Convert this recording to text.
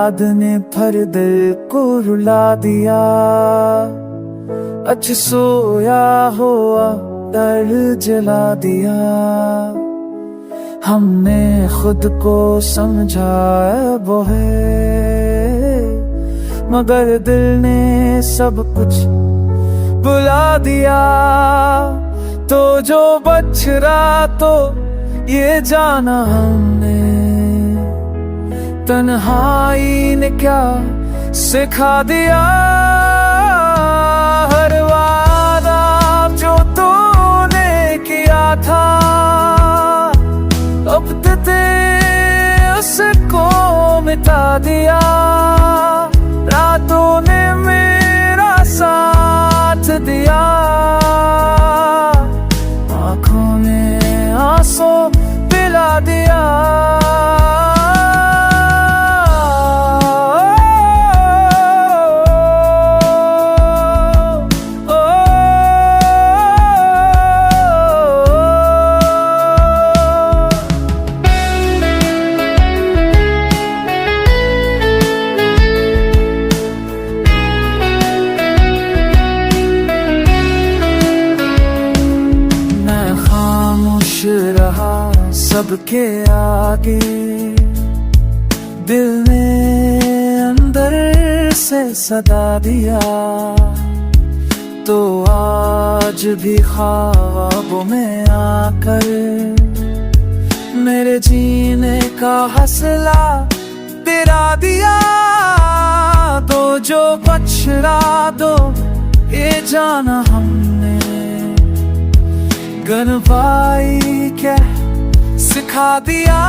याद ने भर दिल को रुला दिया। अच्छ सोया हुआ दर्द जला दिया। हमने खुद को समझा वो है, मगर दिल ने सब कुछ बुला दिया। तो जो बच रहा तो ये जाना हमने, तन्हाई ने क्या सिखा दिया। हर वादा जो तूने किया था, अब ते उसको मिटा दिया। रातों ने मेरा साथ दिया, आंखों में आंसू पिला दिया। रहा सबके आगे, दिल ने अंदर से सदा दिया। तो आज भी ख्वाबों में आकर मेरे जीने का हौसला तेरा दिया। तो जो बच रहा तो ये जाना हमने, गनवाई क्या सिखा दिया।